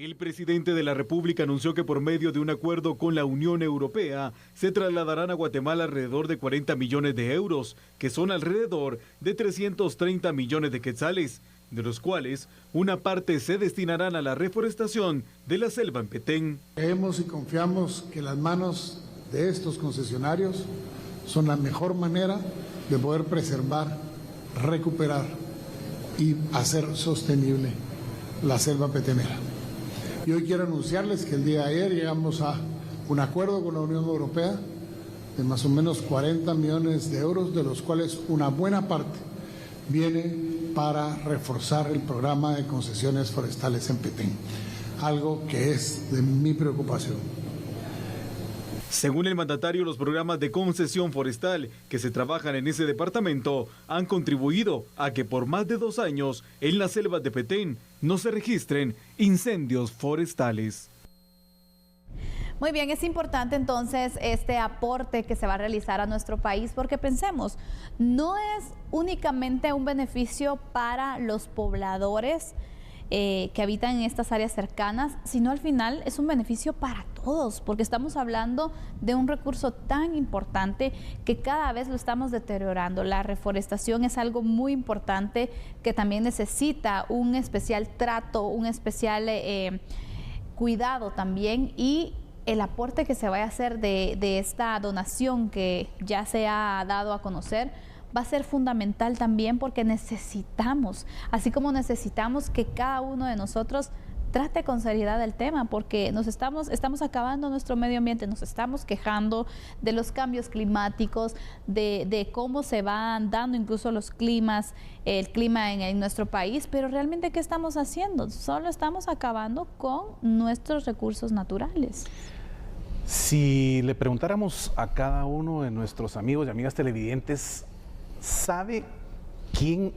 El presidente de la República anunció que por medio de un acuerdo con la Unión Europea se trasladarán a Guatemala alrededor de 40 millones de euros, que son alrededor de 330 millones de quetzales, de los cuales una parte se destinarán a la reforestación de la selva en Petén. Creemos y confiamos que las manos de estos concesionarios son la mejor manera de poder preservar, recuperar y hacer sostenible la selva petenera. Y hoy quiero anunciarles que el día de ayer llegamos a un acuerdo con la Unión Europea de más o menos 40 millones de euros, de los cuales una buena parte viene para reforzar el programa de concesiones forestales en Petén, algo que es de mi preocupación. Según el mandatario, los programas de concesión forestal que se trabajan en ese departamento han contribuido a que por más de 2 años en las selvas de Petén no se registren incendios forestales. Muy bien, es importante entonces este aporte que se va a realizar a nuestro país, porque pensemos, no es únicamente un beneficio para los pobladores que habitan en estas áreas cercanas, sino al final es un beneficio para todos, porque estamos hablando de un recurso tan importante que cada vez lo estamos deteriorando. La reforestación es algo muy importante que también necesita un especial trato, un especial cuidado también, y el aporte que se vaya a hacer de esta donación que ya se ha dado a conocer va a ser fundamental también, porque necesitamos, así como necesitamos que cada uno de nosotros trate con seriedad el tema, porque estamos acabando nuestro medio ambiente, nos estamos quejando de los cambios climáticos, de cómo se van dando incluso los climas, el clima en nuestro país, pero realmente ¿qué estamos haciendo? Solo estamos acabando con nuestros recursos naturales. Si le preguntáramos a cada uno de nuestros amigos y amigas televidentes, ¿sabe quién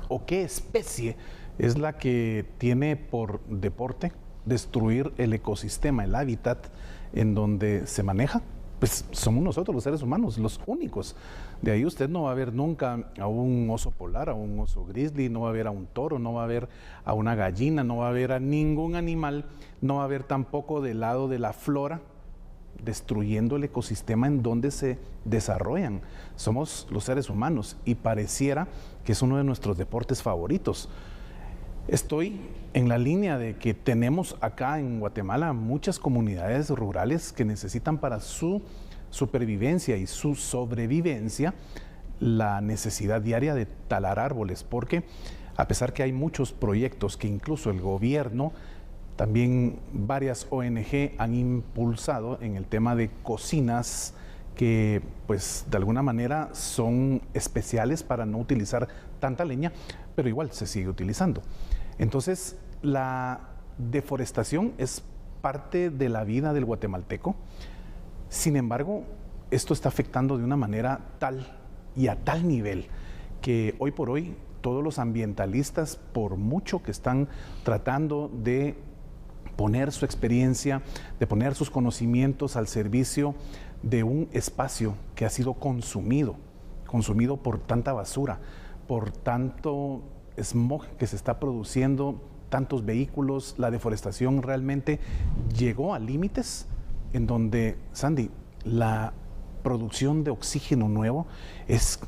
o qué especie es la que tiene por deporte destruir el ecosistema, el hábitat en donde se maneja? Pues somos nosotros, los seres humanos, los únicos. De ahí usted no va a ver nunca a un oso polar, a un oso grizzly, no va a ver a un toro, no va a ver a una gallina, no va a ver a ningún animal, no va a ver tampoco del lado de la flora destruyendo el ecosistema en donde se desarrollan. Somos los seres humanos y pareciera que es uno de nuestros deportes favoritos. Estoy en la línea de que tenemos acá en Guatemala muchas comunidades rurales que necesitan para su supervivencia y su sobrevivencia la necesidad diaria de talar árboles, porque a pesar que hay muchos proyectos que incluso el gobierno, también varias ONG han impulsado en el tema de cocinas que pues de alguna manera son especiales para no utilizar tanta leña, pero igual se sigue utilizando. Entonces la deforestación es parte de la vida del guatemalteco. Sin embargo, esto está afectando de una manera tal y a tal nivel que hoy por hoy todos los ambientalistas, por mucho que están tratando de poner su experiencia, de poner sus conocimientos al servicio de un espacio que ha sido consumido por tanta basura, por tanto smog que se está produciendo, tantos vehículos. La deforestación realmente llegó a límites en donde, Sandy, la producción de oxígeno nuevo es,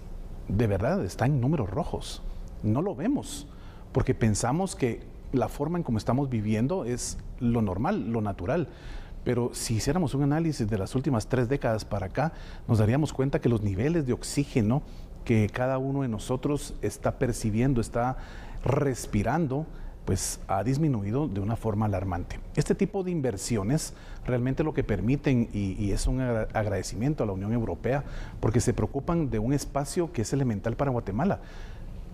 de verdad, está en números rojos. No lo vemos, porque pensamos que la forma en cómo estamos viviendo es lo normal, lo natural. Pero si hiciéramos un análisis de las últimas 3 décadas para acá, nos daríamos cuenta que los niveles de oxígeno que cada uno de nosotros está percibiendo, está respirando, pues ha disminuido de una forma alarmante. Este tipo de inversiones realmente lo que permiten, y es un agradecimiento a la Unión Europea, porque se preocupan de un espacio que es elemental para Guatemala.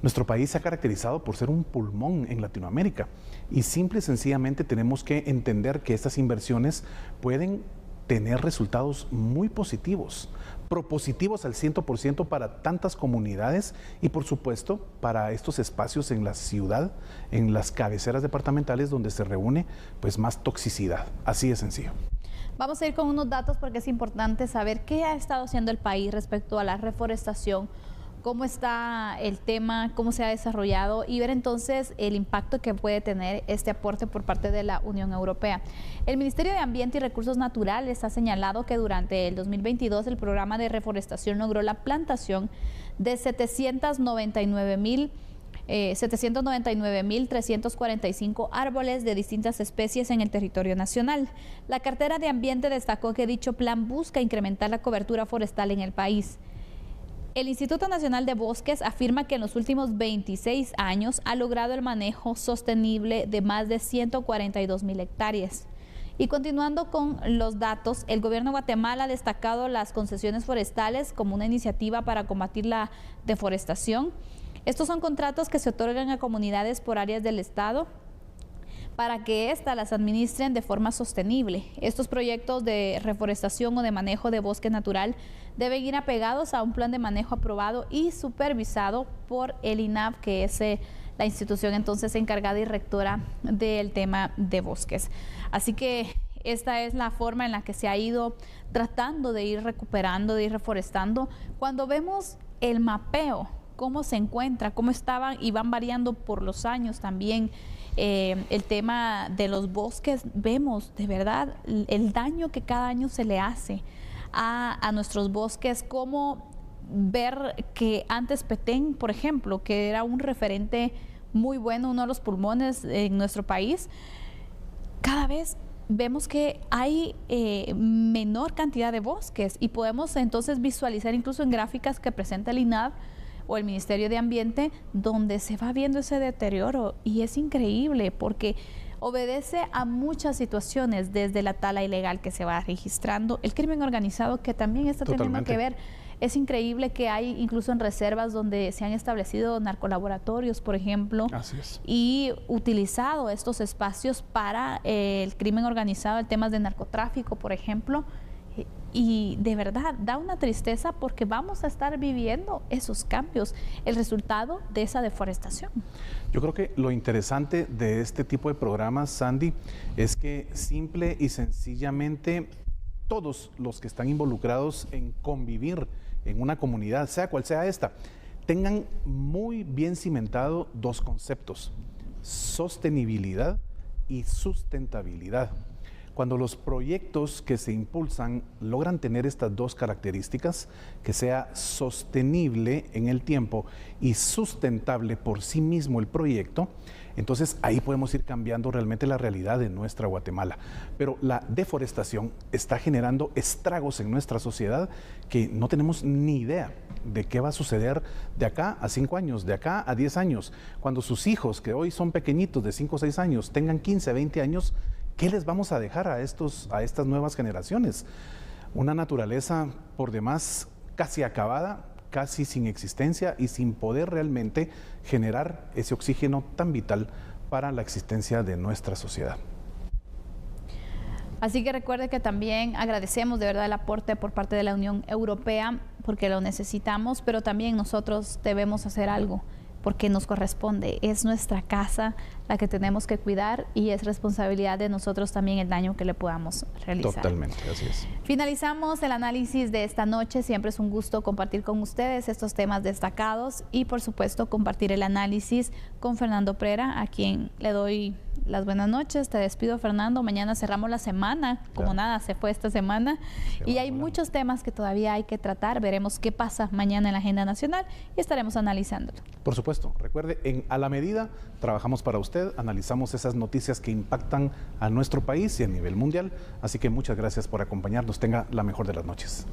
Nuestro país se ha caracterizado por ser un pulmón en Latinoamérica y simple y sencillamente tenemos que entender que estas inversiones pueden tener resultados muy positivos, propositivos al 100% para tantas comunidades y por supuesto para estos espacios en la ciudad, en las cabeceras departamentales donde se reúne pues más toxicidad. Así de sencillo. Vamos a ir con unos datos porque es importante saber qué ha estado haciendo el país respecto a la reforestación. cómo está el tema, cómo se ha desarrollado y ver entonces el impacto que puede tener este aporte por parte de la Unión Europea. El Ministerio de Ambiente y Recursos Naturales ha señalado que durante el 2022 el programa de reforestación logró la plantación de 799.345 árboles de distintas especies en el territorio nacional. La cartera de Ambiente destacó que dicho plan busca incrementar la cobertura forestal en el país. El Instituto Nacional de Bosques afirma que en los últimos 26 años ha logrado el manejo sostenible de más de 142.000 hectáreas. Y continuando con los datos, el gobierno de Guatemala ha destacado las concesiones forestales como una iniciativa para combatir la deforestación. Estos son contratos que se otorgan a comunidades por áreas del Estado para que éstas las administren de forma sostenible. Estos proyectos de reforestación o de manejo de bosque natural deben ir apegados a un plan de manejo aprobado y supervisado por el INAH, que es la institución entonces encargada y rectora del tema de bosques. Así que esta es la forma en la que se ha ido tratando de ir recuperando, de ir reforestando. Cuando vemos el mapeo, cómo se encuentra, cómo estaban y van variando por los años también, el tema de los bosques, vemos de verdad el daño que cada año se le hace a nuestros bosques, como ver que antes Petén, por ejemplo, que era un referente muy bueno, uno de los pulmones en nuestro país, cada vez vemos que hay menor cantidad de bosques y podemos entonces visualizar incluso en gráficas que presenta el INAH o el Ministerio de Ambiente, donde se va viendo ese deterioro, y es increíble porque obedece a muchas situaciones, desde la tala ilegal que se va registrando, el crimen organizado que también está teniendo que ver. Es increíble que hay incluso en reservas donde se han establecido narcolaboratorios, por ejemplo, y utilizado estos espacios para el crimen organizado, el tema de narcotráfico, por ejemplo. Y de verdad da una tristeza porque vamos a estar viviendo esos cambios, el resultado de esa deforestación. Yo creo que lo interesante de este tipo de programas, Sandy, es que simple y sencillamente todos los que están involucrados en convivir en una comunidad, sea cual sea esta, tengan muy bien cimentado dos conceptos: sostenibilidad y sustentabilidad. Cuando los proyectos que se impulsan logran tener estas dos características, que sea sostenible en el tiempo y sustentable por sí mismo el proyecto, entonces ahí podemos ir cambiando realmente la realidad de nuestra Guatemala. Pero la deforestación está generando estragos en nuestra sociedad que no tenemos ni idea de qué va a suceder de acá a 5 años, de acá a 10 años. Cuando sus hijos, que hoy son pequeñitos de 5 o 6 años, tengan 15, 20 años, ¿qué les vamos a dejar a estas nuevas generaciones? Una naturaleza por demás casi acabada, casi sin existencia y sin poder realmente generar ese oxígeno tan vital para la existencia de nuestra sociedad. Así que recuerde que también agradecemos de verdad el aporte por parte de la Unión Europea, porque lo necesitamos, pero también nosotros debemos hacer algo, porque nos corresponde, es nuestra casa la que tenemos que cuidar y es responsabilidad de nosotros también el daño que le podamos realizar. Totalmente, así es. Finalizamos el análisis de esta noche. Siempre es un gusto compartir con ustedes estos temas destacados y por supuesto compartir el análisis con Fernando Prera, a quien le doy las buenas noches. Te despido, Fernando. Mañana cerramos la semana, como nada se fue esta semana, y hay muchos temas que todavía hay que tratar. Veremos qué pasa mañana en la agenda nacional y estaremos analizándolo. Por supuesto, recuerde, en A la Medida trabajamos para usted, analizamos esas noticias que impactan a nuestro país y a nivel mundial, así que muchas gracias por acompañarnos. Tenga la mejor de las noches.